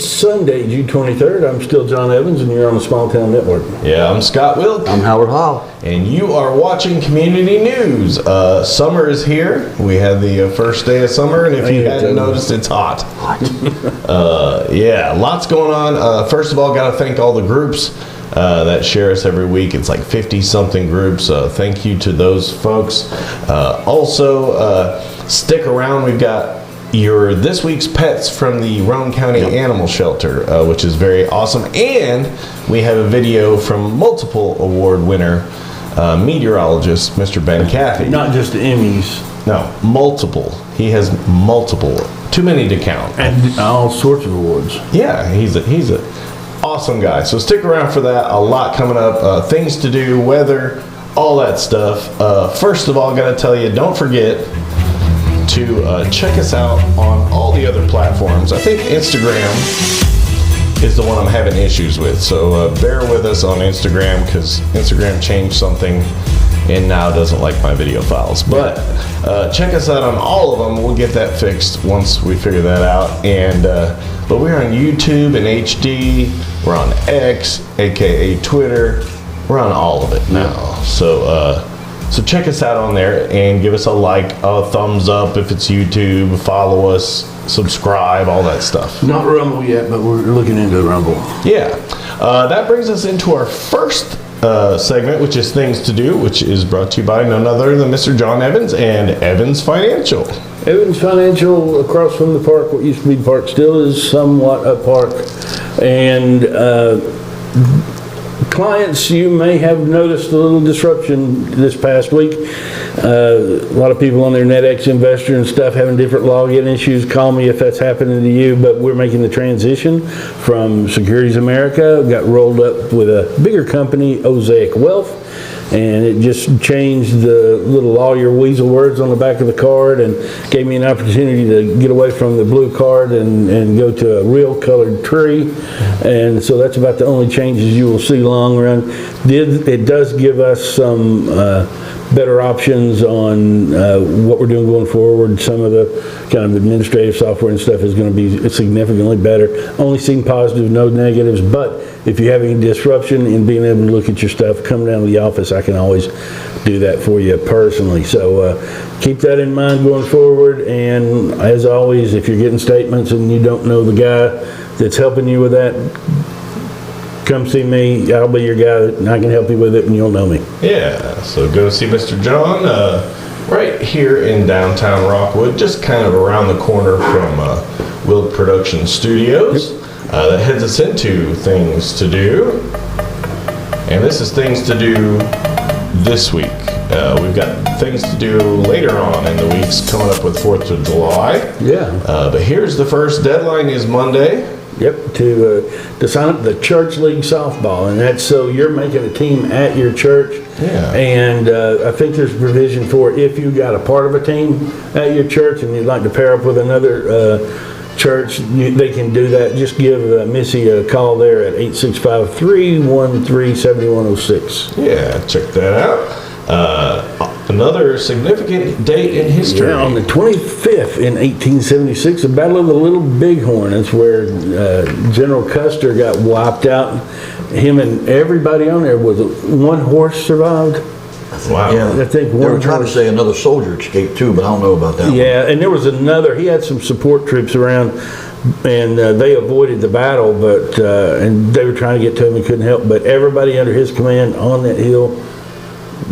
It's Sunday, June 23rd. I'm still John Evans, and you're on the Small Town Network. Yeah, I'm Scott Wilk. I'm Howard Hall. And you are watching Community News. Summer is here. We had the first day of summer, and if you hadn't noticed, it's hot. Yeah, lots going on. First of all, got to thank all the groups that share us every week. It's like 50-something groups. Thank you to those folks. Also, stick around. We've got this week's pets from the Roane County Animal Shelter, which is very awesome. And we have a video from multiple award winner meteorologist, Mr. Ben Caffey. Not just the Emmys. No, multiple. He has multiple. Too many to count. And all sorts of awards. Yeah, he's a awesome guy. So stick around for that. A lot coming up. Things to do, weather, all that stuff. First of all, got to tell you, don't forget to check us out on all the other platforms. I think Instagram is the one I'm having issues with. So bear with us on Instagram, because Instagram changed something and now doesn't like my video files. But check us out on all of them. We'll get that fixed once we figure that out. And but we're on YouTube and HD. We're on X, aka Twitter. We're on all of it now. So check us out on there and give us a like, a thumbs up if it's YouTube, follow us, subscribe, all that stuff. Not Rumble yet, but we're looking into Rumble. Yeah. That brings us into our first segment, which is Things to Do, which is brought to you by none other than Mr. John Evans and Evans Financial. Evans Financial, across from the park, what used to be the park, still is somewhat a park. And clients, you may have noticed a little disruption this past week. A lot of people on their NetX Investor and stuff having different login issues. Call me if that's happening to you, but we're making the transition from Securities America. Got rolled up with a bigger company, Osaic Wealth, and it just changed the little lawyer weasel words on the back of the card and gave me an opportunity to get away from the blue card and go to a real colored tree. And so that's about the only changes you will see long run. It does give us some better options on what we're doing going forward. Some of the kind of administrative software and stuff is going to be significantly better. Only seeing positive, no negatives, but if you have any disruption in being able to look at your stuff, come down to the office. I can always do that for you personally. So keep that in mind going forward. And as always, if you're getting statements and you don't know the guy that's helping you with that, come see me. I'll be your guy, and I can help you with it, and you'll know me. Yeah, so go see Mr. John right here in downtown Rockwood, just kind of around the corner from Wilk Production Studios. That heads us into Things to Do. And this is Things to Do this week. We've got things to do later on in the weeks coming up with 4th of July. Yeah. But here's the first deadline is Monday. Yep, to sign up the church league softball, and that's so you're making a team at your church. Yeah. And I think there's provision for if you got a part of a team at your church and you'd like to pair up with another church, they can do that. Just give Missy a call there at 865-313-7106. Yeah, check that out. Another significant date in history. Yeah, on the 25th in 1876, the Battle of the Little Bighorn. That's where General Custer got wiped out. Him and everybody on there was one horse survived. Wow. Yeah, I think they were trying to say another soldier escaped too, but I don't know about that. Yeah, and there was another. He had some support troops around, and they avoided the battle, but and they were trying to get to him and couldn't help. But everybody under his command on that hill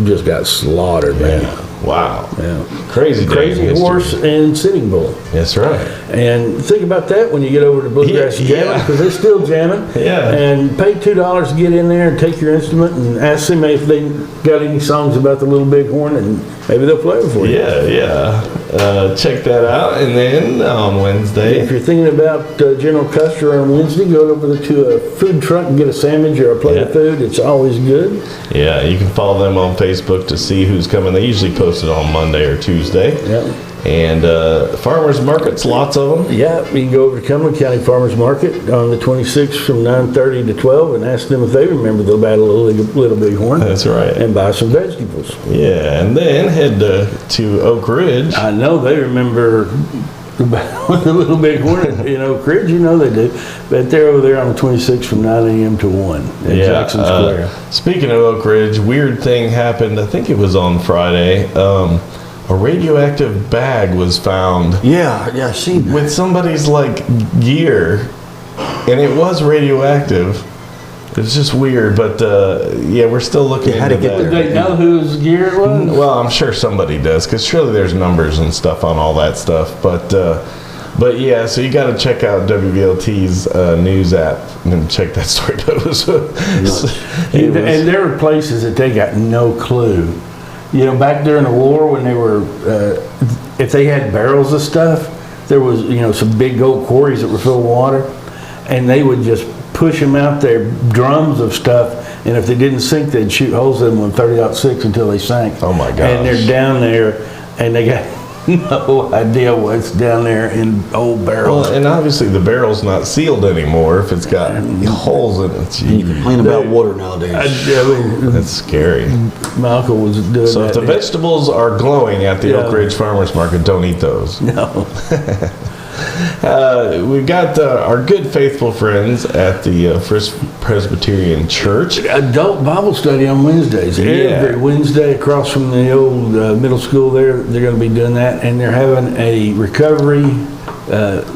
just got slaughtered, man. Wow. Yeah. Crazy horse and Sitting Bull. That's right. And think about that when you get over to Bluegrass Jamming, because they're still jamming. Yeah. And pay $2 to get in there and take your instrument and ask them if they got any songs about the Little Bighorn, and maybe they'll play it for you. Yeah. Check that out. And then on Wednesday, if you're thinking about General Custer on Wednesday, go over to a food truck and get a sandwich or a plate of food. It's always good. Yeah, you can follow them on Facebook to see who's coming. They usually post it on Monday or Tuesday. Yeah. And farmers markets, lots of them. Yeah, you can go over to Cumberland County Farmers Market on the 26th from 9:30 to 12 and ask them if they remember the Battle of Little Bighorn. That's right. And buy some vegetables. Yeah, and then head to Oak Ridge. I know they remember with the Little Big Hornet, Cridge, they do. But they're over there on the 26th from 9 a.m. to 1 at Jackson Square. Speaking of Oak Ridge, weird thing happened. I think it was on Friday. A radioactive bag was found. Yeah, I seen that. With somebody's gear, and it was radioactive. It's just weird, but we're still looking How to into get that. Did they know whose gear it was? Well, I'm sure somebody does, because surely there's numbers and stuff on all that stuff. But yeah, so you got to check out WVLT's news app and check that story. And there were places that they got no clue. Back during the war when they were, if they had barrels of stuff, there was, some big gold quarries that were filled with water, and they would just push them out there, drums of stuff, and if they didn't sink, they'd shoot holes in them with 30-06 until they sank. Oh my gosh. And they're down there, and they got no idea what's down there in old barrels. Well, and obviously the barrel's not sealed anymore if it's got holes in it. You complain about water nowadays. That's scary. My uncle was doing So that. if the vegetables are glowing at the Oak Ridge Farmers Market, don't eat those. No. We've got our good faithful friends at the First Presbyterian Church. Adult Bible study on Wednesdays. Every Wednesday across from the old middle school there, they're going to be doing that. And they're having a recovery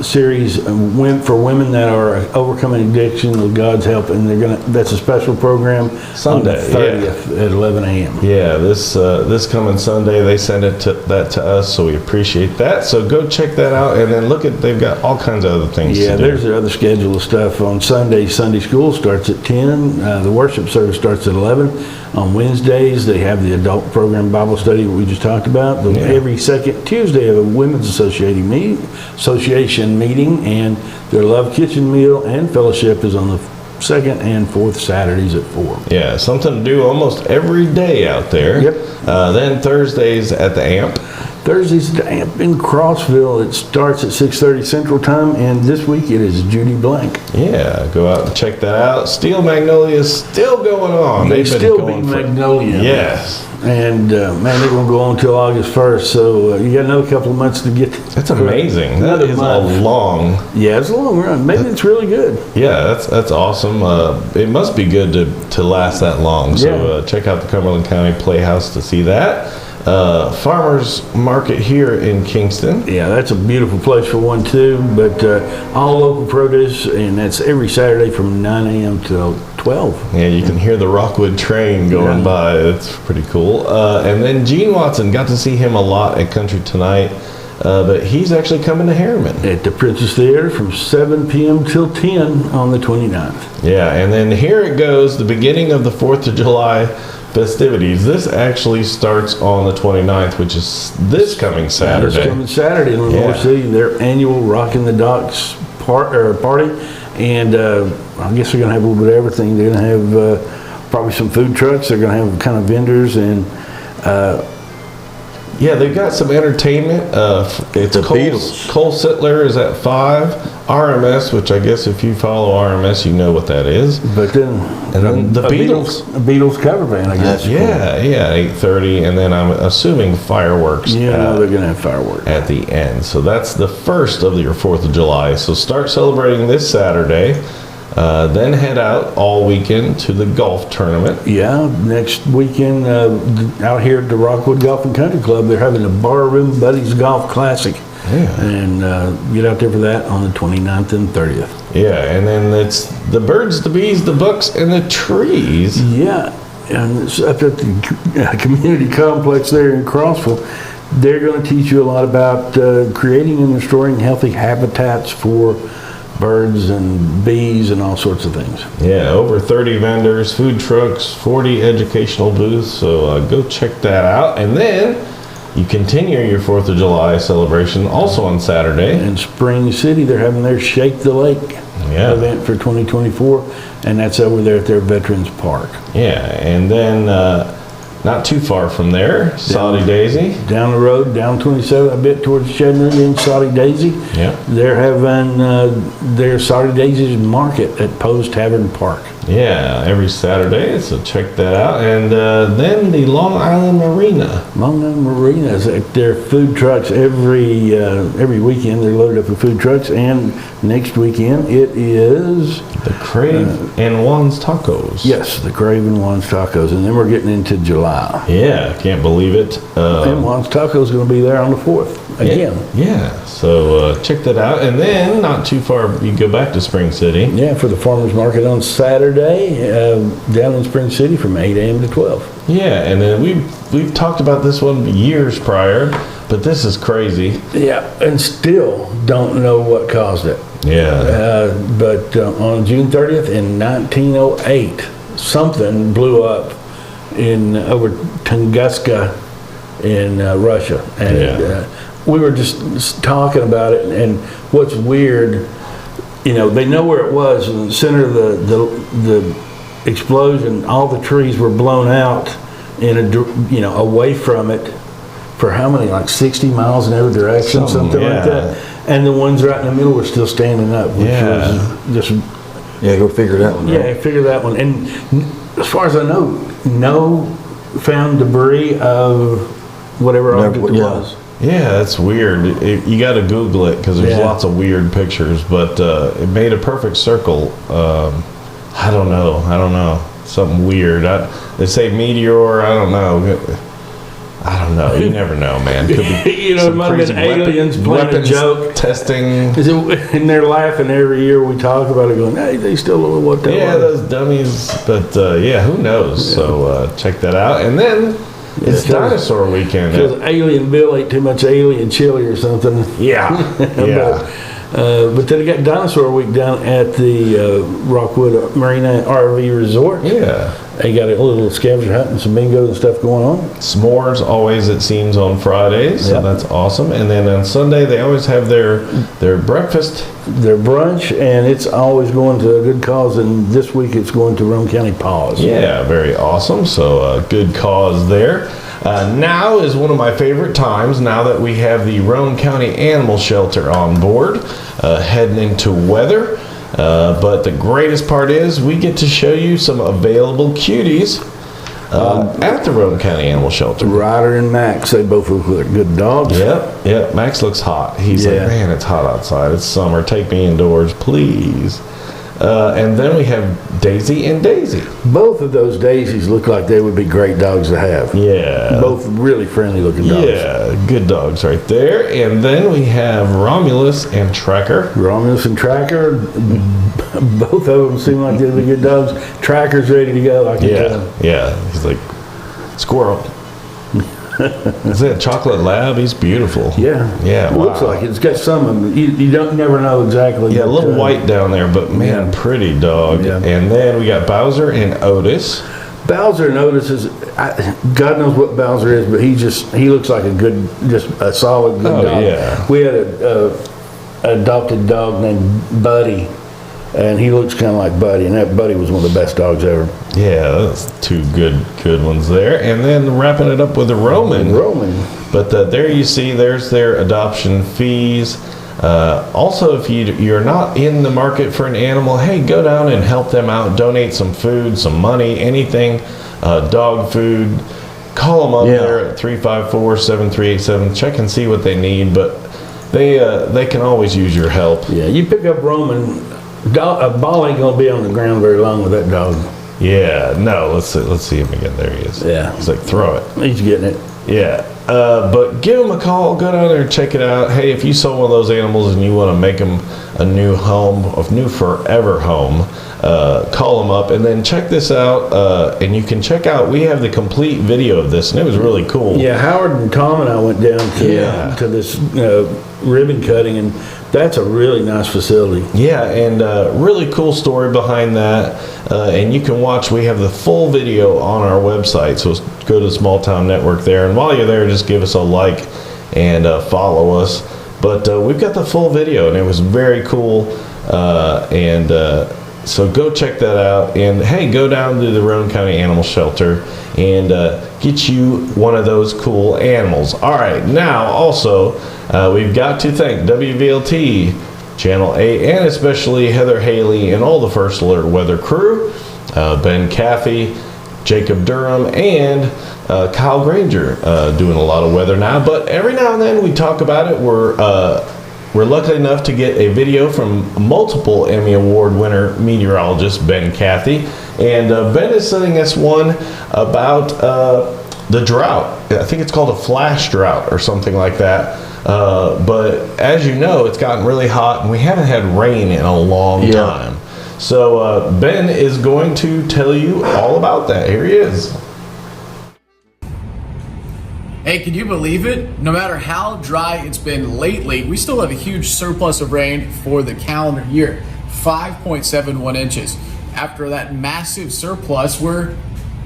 series for women that are overcoming addiction with God's help. And that's a special program Sunday, on the 30th at 11 a.m. Yeah, this coming Sunday, they send that to us, so we appreciate that. So go check that out, and then they've got all kinds of other things to do. There's the other schedule of stuff. On Sunday, Sunday school starts at 10. The worship service starts at 11. On Wednesdays, they have the adult program Bible study that we just talked about. Every second Tuesday, of a women's association meeting, and their Love Kitchen meal and fellowship is on the second and fourth Saturdays at 4. Yeah, something to do almost every day out there. Yep. Then Thursdays at the AMP. Thursdays at the AMP in Crossville. It starts at 6:30 Central Time, and this week it is Judy Blank. Yeah, go out and check that out. Steel Magnolia is still going on. They They've been still going beat for- Magnolia. Yes. And they're going to go on until August 1st, so you got another couple of months to get. That's amazing. That Another is month. a long. Yeah, it's a long run. Maybe it's really good. Yeah, that's awesome. It must be good to last that long. So check out the Cumberland County Playhouse to see that. Farmers Market here in Kingston. Yeah, that's a beautiful place for one too. But all local produce, and that's every Saturday from 9 a.m. till 12. Yeah, you can hear the Rockwood train going by. It's pretty cool. And then Gene Watson, got to see him a lot at Country Tonight. But he's actually coming to Harriman. At the Princess Theater from 7 p.m. till 10 on the 29th. Yeah, and then here it goes, the beginning of the 4th of July festivities. This actually starts on the 29th, which is this coming Saturday. This coming Saturday in Lenore City, their annual Rockin' the Docks party. And I guess they're going to have a little bit of everything. They're going to have probably some food trucks. They're going to have kind of vendors and... yeah, they've got some entertainment. It's The Cole Beatles. Sittler is at 5. RMS, which I guess if you follow RMS, you know what that is. But then... And then the a Beatles. A Beatles cover band, I guess. Yeah, 8:30, and then I'm assuming fireworks Yeah, they're going to have fireworks. at the end. So that's the first of your 4th of July. So start celebrating this Saturday, then head out all weekend to the golf tournament. Yeah, next weekend out here at the Rockwood Golf and Country Club, they're having the Barroom Buddies Golf Classic. Yeah. And get out there for that on the 29th and 30th. Yeah, and then it's the birds, the bees, the books, and the trees. Yeah, and it's up at the community complex there in Crossville. They're going to teach you a lot about creating and restoring healthy habitats for birds and bees and all sorts of things. Yeah, over 30 vendors, food trucks, 40 educational booths. So go check that out. And then you continue your 4th of July celebration also on Saturday. In Spring City, they're having their Shake the Lake event for 2024, and that's over there at their Veterans Park. Yeah, and then not too far from there, Saudi Daisy. Down the road, down 27, a bit towards Chattanooga in Saudi Daisy. Yeah. They're having their Saudi Daisy's market at Poe's Tavern Park. Yeah, every Saturday, so check that out. And then the Long Island Marina. Long Island Marina is their food trucks every weekend. They're loaded up with food trucks, and next weekend it is The Crave and Juan's Tacos. yes, the Craven Juan's Tacos, and then we're getting into July. Yeah, can't believe it. And Juan's Tacos is going to be there on the 4th again. Yeah, so check that out. And then, not too far, you go back to Spring City. Yeah, for the farmers market on Saturday down in Spring City from 8 a.m. to 12. Yeah, and then we've talked about this one years prior, but this is crazy. Yeah, and still don't know what caused it. Yeah. But on June 30th in 1908, something blew up in over Tunguska in Russia, and Yeah. we were just talking about it. And what's weird, you know, they know where it was in the center of the explosion. All the trees were blown out away from it for how many, like 60 miles in every direction, something yeah. like that. And the ones right in the middle were still standing up, which Yeah. was just, Yeah, go figure that one out. yeah, figure that one. And as far as I know, no found debris of whatever Never- object it yeah. was. Yeah, that's weird. You got to Google it because there's Yeah. lots of weird pictures, but it made a perfect circle. I don't know. Something weird. They say meteor. I don't know. You never know, man. Could be You know, it some might have been crazy aliens playing a weapons joke. testing. And they're laughing every year we talk about it, going, hey, they still don't know what that Yeah, was. those dummies. But yeah, who knows? So check that out. And then it's Yeah, 'cause- dinosaur weekend. Because Alien Bill ate too much alien chili or something. Yeah, yeah. But then they got Dinosaur Week down at the Rockwood Marina RV Resort. Yeah. They got a little scavenger hunt and some bingo and stuff going on. S'mores always, it seems, on Fridays, so Yep. that's awesome. And then on Sunday they always have their breakfast. Their brunch, and it's always going to a good cause. And this week it's going to Rome County Paws. Yeah, very awesome. So good cause there. Now is one of my favorite times. Now that we have the Roane County Animal Shelter on board, heading into weather. But the greatest part is we get to show you some available cuties at the Roane County Animal Shelter. Ryder and Max, they both look like good dogs. Yep. Max looks hot. He's Yeah. like, man, it's hot outside. It's summer. Take me indoors, please. And then we have Daisy and Daisy. Both of those daisies look like they would be great dogs to have. Yeah. Both really friendly looking dogs. Yeah, good dogs right there. And then we have Romulus and Tracker. Romulus and Tracker, both of them seem like they'd be good dogs. Tracker's ready to go, I can tell. Yeah. He's like, squirrel. Is that chocolate lab? He's beautiful. Yeah. Yeah, It looks wow. like it. It's got some of them. You don't never know exactly. Yeah, a but, little white down there, but man, Yeah. pretty dog. Yeah. And then we got Bowser and Otis. Bowser notices, God knows what Bowser is, but he looks like just a solid good Oh, dog. yeah. We had a adopted dog named Buddy, and he looks kind of like Buddy, and that Buddy was one of the best dogs ever. Yeah, that's two good ones there. And then wrapping it up with a Roman. Roman. But there you see, there's their adoption fees. Also, if you're not in the market for an animal, hey, go down and help them out. Donate some food, some money, anything, dog food. Call them up Yeah. there at 354-7387. Check and see what they need. But they can always use your help. Yeah, you pick up Roman, a ball ain't gonna be on the ground very long with that dog. Yeah, no, let's see him again. There he is. Yeah. He's like, throw it. He's getting it. Yeah, but give them a call. Go down there and check it out. Hey, if you saw one of those animals and you want to make them a new home, a new forever home, call them up and then check this out. And you can check out. We have the complete video of this, and it was really cool. Yeah, Howard and Tom and I went down Yeah. to this ribbon cutting, and that's a really nice facility. Yeah, and really cool story behind that. And you can watch, we have the full video on our website. So go to the Small Town Network there. And while you're there, just give us a like and follow us. But we've got the full video, and it was very cool. So go check that out. And hey, go down to the Roane County Animal Shelter and get you one of those cool animals. All right, now also, we've got to thank WVLT, Channel 8, and especially Heather Haley and all the First Alert Weather crew. Ben Cathy, Jacob Durham, and Kyle Granger doing a lot of weather now. But every now and then we talk about it. We're lucky enough to get a video from multiple Emmy Award winner meteorologist Ben Cathy. And Ben is sending us one about the drought. I think it's called a flash drought or something like that. But as you know, it's gotten really hot and we haven't had rain in a long time. So Ben is going to tell you all about that. Here he is. Hey, can you believe it? No matter how dry it's been lately, we still have a huge surplus of rain for the calendar year, 5.71 inches. After that massive surplus, we're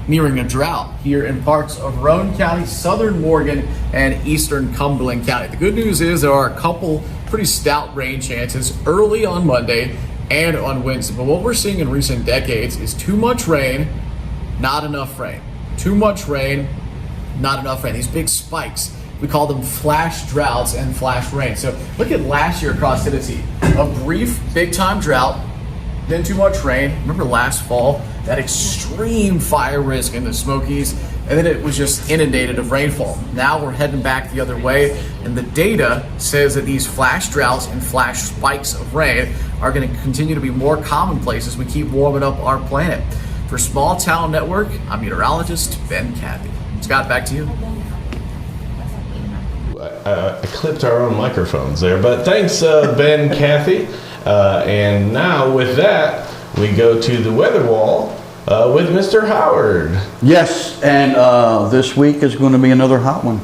nearing a drought here in parts of Roane County, southern Morgan, and eastern Cumberland County. The good news is there are a couple pretty stout rain chances early on Monday and on Wednesday. But what we're seeing in recent decades is too much rain, not enough rain. Too much rain, not enough rain. These big spikes, we call them flash droughts and flash rain. So look at last year across Tennessee. A brief big time drought, then too much rain. Remember last fall, that extreme fire risk in the Smokies, and then it was just inundated of rainfall. Now we're heading back the other way, and the data says that these flash droughts and flash spikes of rain are going to continue to be more commonplace as we keep warming up our planet. For Small Town Network, I'm meteorologist Ben Cathy. Scott, back to you. I clipped our own microphones there, but thanks, Ben Cathy. And now with that, we go to the weather wall with Mr. Howard. Yes, and this week is going to be another hot one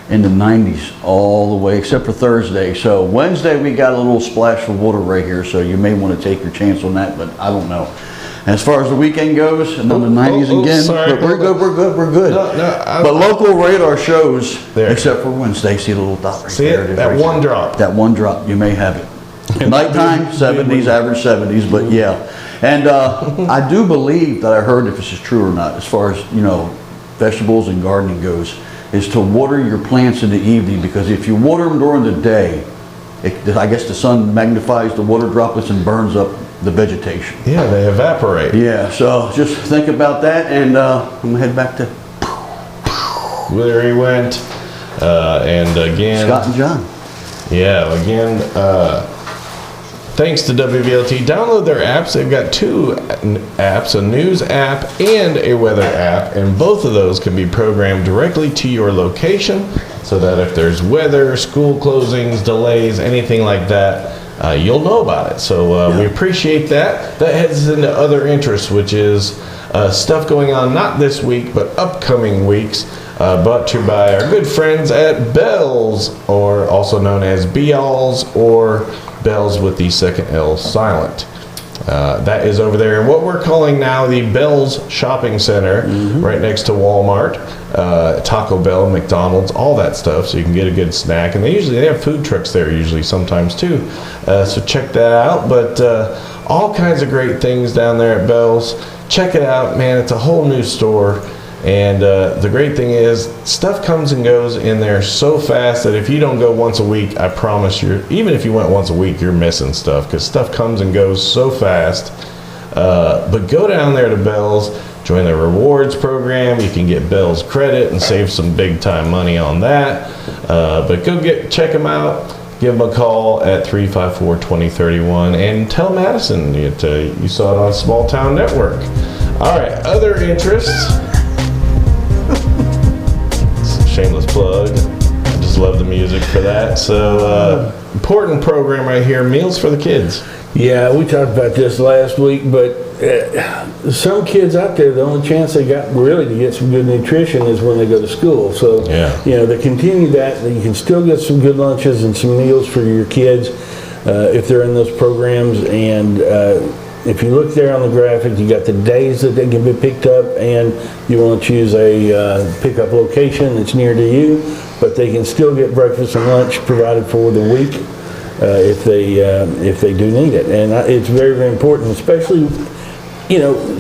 in the 90s all the way, except for Thursday. So Wednesday we got a little splash of water right here, so you may want to take your chance on that, but I don't know. As far as the weekend goes, and then the 90s again, sorry, but we're good. But local radar shows, except for Wednesday, see the little dot right See there. it? That one drop. That one drop, you may have it. Nighttime, 70s, average 70s, but yeah. And I do believe that I heard, if this is true or not, as far as, vegetables and gardening goes, is to water your plants in the evening, because if you water them during the day, I guess the sun magnifies the water droplets and burns up the vegetation. Yeah, they evaporate. Yeah, so just think about that, and I'm gonna head back to There he went. And again, Scott and John. Yeah, again, thanks to WVLT. Download their apps. They've got two apps, a news app and a weather app, and both of those can be programmed directly to your location, so that if there's weather, school closings, delays, anything like that, you'll know about it. So we appreciate that. That heads into other interests, which is stuff going on not this week, but upcoming weeks, brought to you by our good friends at Bells, or also known as Bealls, or Bells with the second L silent. That is over there in what we're calling now the Bells Shopping Center, right next to Walmart, Taco Bell, McDonald's, all that stuff, so you can get a good snack. And they have food trucks there usually sometimes too, so check that out. But all kinds of great things down there at Bells. Check it out, man. It's a whole new store. And the great thing is, stuff comes and goes in there so fast that if you don't go once a week, I promise you, even if you went once a week, you're missing stuff, because stuff comes and goes so fast. But go down there to Bells, join the rewards program. You can get Bells credit and save some big time money on that. But go check them out. Give them a call at 354-2031 and tell Madison you saw it on Small Town Network. All right, other interests. Shameless plug. I just love the music for that. So, important program right here, Meals for the Kids. Yeah, we talked about this last week, but some kids out there, the only chance they got really to get some good nutrition is when they go to school. So, they continue that. You can still get some good lunches and some meals for your kids if they're in those programs. And if you look there on the graphic, you got the days that they can be picked up, and you want to choose a pickup location that's near to you, but they can still get breakfast and lunch provided for the week if they do need it. And it's very, very important, especially,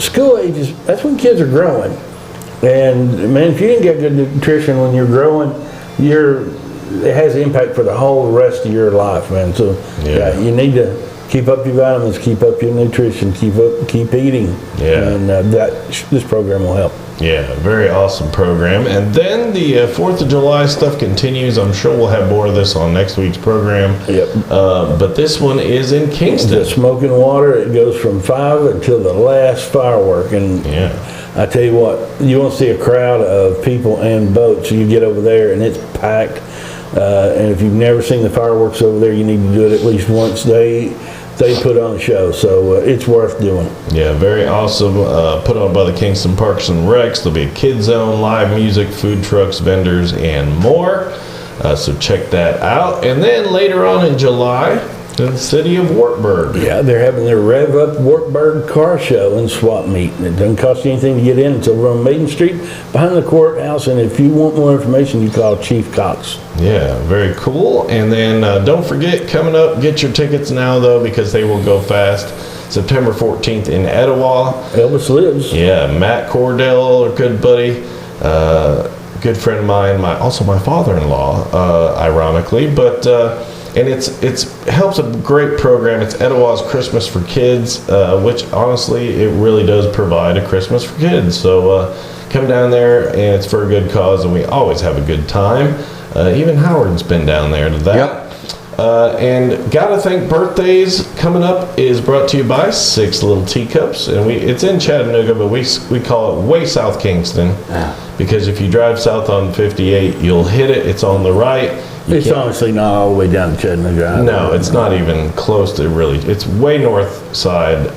school ages, that's when kids are growing. And man, if you didn't get good nutrition when you're growing, it has an impact for the whole rest of your life, man. So you need to keep up your vitamins, keep up your nutrition, keep eating. Yeah. And this program will help. Yeah, very awesome program. And then the 4th of July stuff continues. I'm sure we'll have more of this on next week's program. Yep. But this one is in Kingston. The smoking water, it goes from 5 until the last firework. And Yeah. I tell you what, you won't see a crowd of people and boats. You get over there and it's packed. And if you've never seen the fireworks over there, you need to do it at least once. They put on a show, so it's worth doing. Yeah, very awesome. Put on by the Kingston Parks and Recs. There'll be a kid zone, live music, food trucks, vendors, and more. So check that out. And then later on in July, in the city of Wartburg. Yeah, they're having their Rev Up Wartburg car show and swap meet. And it doesn't cost you anything to get in. It's over on Maiden Street behind the courthouse. And if you want more information, you call Chief Cox. Yeah, very cool. And then don't forget, coming up, get your tickets now, though, because they will go fast. September 14th in Etowah. Elvis lives. Yeah, Matt Cordell, a good buddy, good friend of mine, also my father-in-law, ironically. But and it's helps a great program. It's Etowah's Christmas for Kids, which honestly it really does provide a Christmas for kids. So come down there, and it's for a good cause, and we always have a good time. Even Howard's been down there to that. Yep. And gotta think birthdays coming up is brought to you by Six Little Teacups, and it's in Chattanooga, but we call it way South Kingston, because if you drive south on 58, you'll hit it. It's on the right. It's honestly not all the way down to Chattanooga. No, it's not even close to really. It's way north side.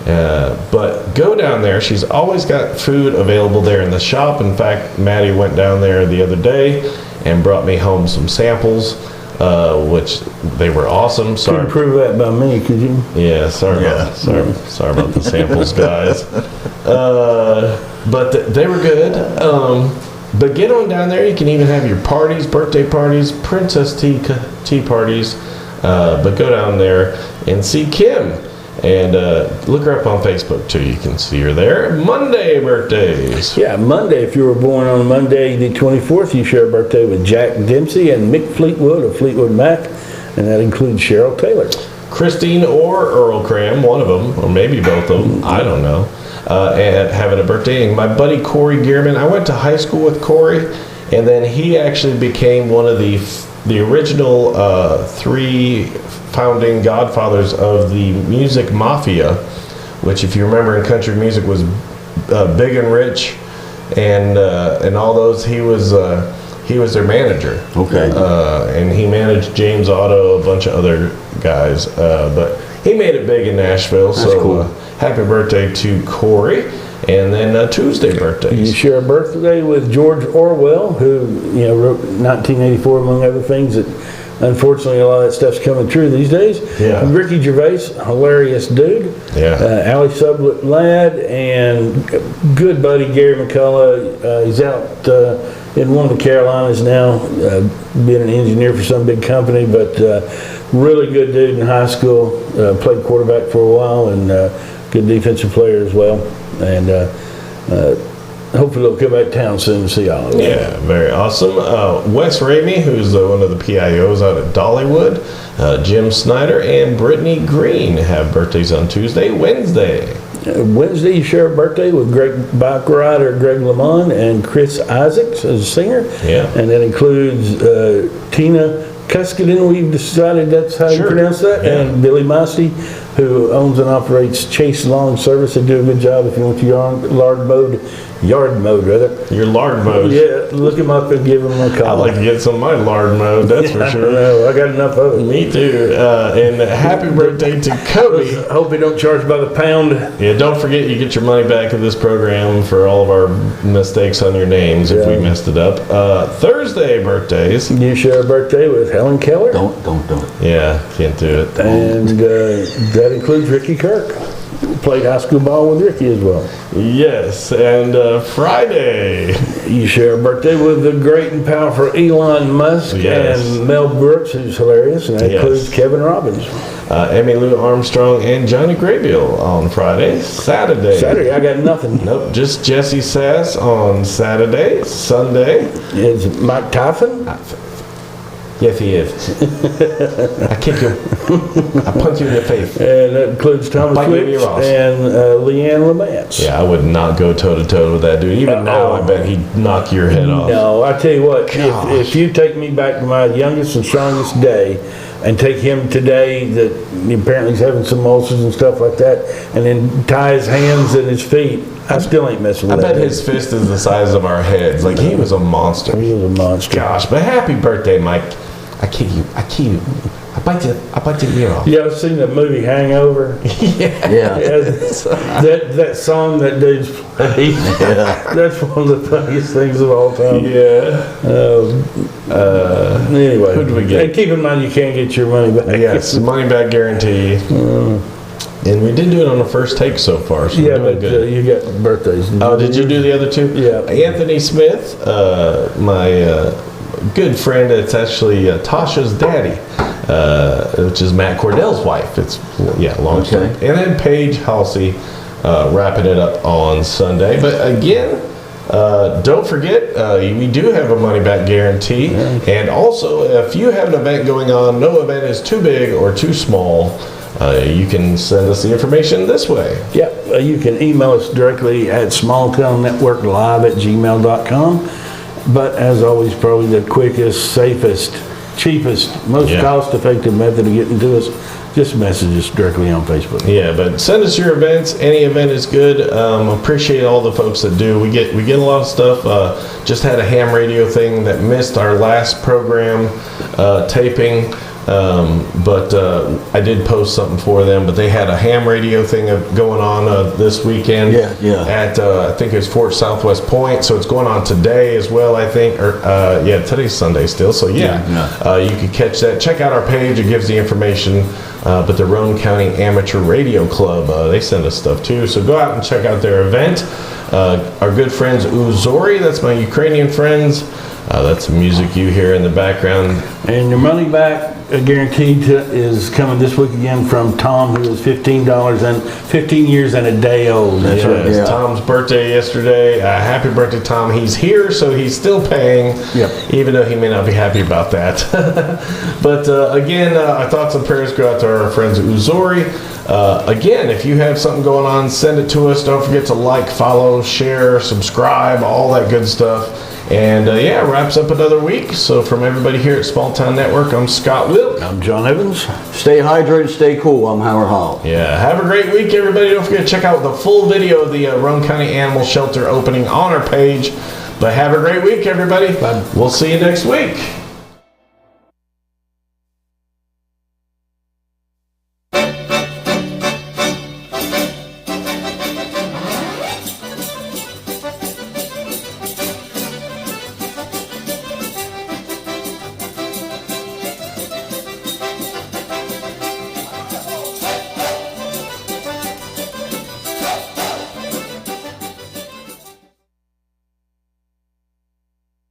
But go down there. She's always got food available there in the shop. In fact, Maddie went down there the other day and brought me home some samples, which they were awesome. Sorry. Couldn't prove that by me, could you? Yeah, sorry about the samples, guys. But they were good. But get on down there. You can even have your parties, birthday parties, princess tea parties. But go down there and see Kim. And look her up on Facebook, too. You can see her there. Monday birthdays. Yeah, Monday. If you were born on Monday the 24th, you share a birthday with Jack Dempsey and Mick Fleetwood of Fleetwood Mac. And that includes Cheryl Taylor. Christine or Earl Cram, one of them, or maybe both of them, I don't know, and having a birthday. And my buddy Corey Gearman, I went to high school with Corey, and then he actually became one of the original 3 founding godfathers of the music mafia, which, if you remember, in country music was Big and Rich, and all those. He was their manager. Okay. And he managed James Otto, a bunch of other guys. But he made it big in Nashville. That's so cool. Happy birthday to Corey. And then Tuesday birthdays. You share a birthday with George Orwell, who wrote 1984, among other things. That unfortunately a lot of that stuff's coming true these days. Yeah. And Ricky Gervais, hilarious dude. Yeah. Ali Sublett Ladd and good buddy Gary McCullough. He's out in one of the Carolinas now, being an engineer for some big company, but really good dude in high school. Played quarterback for a while and good defensive player as well. And hopefully they'll come back to town soon to see all of them. Yeah, very awesome. Wes Ramey, who's one of the PIOs out at Dollywood. Jim Snyder and Brittany Green have birthdays on Tuesday. Wednesday, You share a birthday with Greg bike rider Greg Lamont and Chris Isaacs as a singer. Yeah. And that includes Tina Cuskinen, we've decided that's how you Sure. pronounce that, Yeah. and Billy Masty, who owns and operates Chase Lawn Service. They do a good job if you want your yard mowed rather. your lard mode. Yeah, look him up and give him a call. I'd like to get some of my lard mode, that's for I sure. don't know, I got enough of it. Me too. And happy birthday to Kobe. Hope you don't charge by the pound. Yeah, don't forget you get your money back of this program for all of our mistakes on your names if we Yeah. messed it up. Thursday birthdays. You share a birthday with Helen Keller. Don't. Yeah, can't do it. And that includes Ricky Kirk. Played high school ball with Ricky as well. Yes, and Friday. You share a birthday with the great and powerful Elon Musk Yes. and Mel Brooks, who's hilarious, and that Yes. includes Kevin Robbins. Emmy Lou Armstrong and Johnny Graybill on Friday. Saturday, I got nothing. Nope, just Jesse Sass on Saturday. Sunday. It's Mike Tyson. Yes, he is. I kick you. I punch you in the face. And that includes Thomas Bite you in Wicks your ass. and Leanne Lamance. Yeah, I would not go toe to toe with that dude. Even now, I bet he'd knock your head off. No, I tell you what, Gosh. if you take me back to my youngest and strongest day, and take him today that apparently he's having some ulcers and stuff like that, and then tie his hands and his feet, I still ain't messing I with that. bet his fist is the size of our heads. Like, he was a monster. He was a monster. Gosh, but happy birthday, Mike. I kick you. I kill you. I bite your ear off. You ever seen the movie Hangover? Yeah. Yeah. Yeah, that song that dude's played, that's one of the funniest things of all time. Anyway, Who do we get? And keep in mind you can't get your money back. Yes, money back guarantee. And we did do it on the first take so far, so Yeah, we're doing but good. you got birthdays. Oh, did you do the other two? Yeah. Anthony Smith, my good friend, it's actually Tasha's daddy, which is Matt Cordell's wife. It's, long story. Okay. And then Paige Halsey, wrapping it up on Sunday. But again, don't forget, we do have a money back guarantee. And also, if you have an event going on, no event is too big or too small, you can send us the information this way. Yeah, you can email us directly at smalltownnetworklive@gmail.com. But as always, probably the quickest, safest, cheapest, most Yeah. cost-effective method of getting to us, just message us directly on Facebook. Yeah, but send us your events. Any event is good. Appreciate all the folks that do. We get a lot of stuff. Just had a ham radio thing that missed our last program taping. But I did post something for them, but they had a ham radio thing going on this weekend. Yeah. At I think it was Fort Southwest Point, so it's going on today as well. I think, or today's Sunday still. So you can catch that. Check out our page; it gives the information. But the Roane County Amateur Radio Club, they send us stuff too. So go out and check out their event. Our good friends Uzori, that's my Ukrainian friends. That's the music you hear in the background. And your money back guaranteed is coming this week again from Tom, who is $15 and 15 years and a day old. That's right. It's Yeah. Tom's birthday yesterday. Happy birthday, Tom. He's here, so he's still paying, Yep. even though he may not be happy about that. But again, our thoughts and prayers go out to our friends at Uzori. Again, if you have something going on, send it to us. Don't forget to like, follow, share, subscribe, all that good stuff. And wraps up another week. So from everybody here at Small Town Network, I'm Scott Wilk. I'm John Evans. Stay hydrated, stay cool. I'm Howard Hall. Yeah, have a great week, everybody. Don't forget to check out the full video of the Roane County Animal Shelter opening on our page. But have a great week, everybody. Bye. We'll see you next week.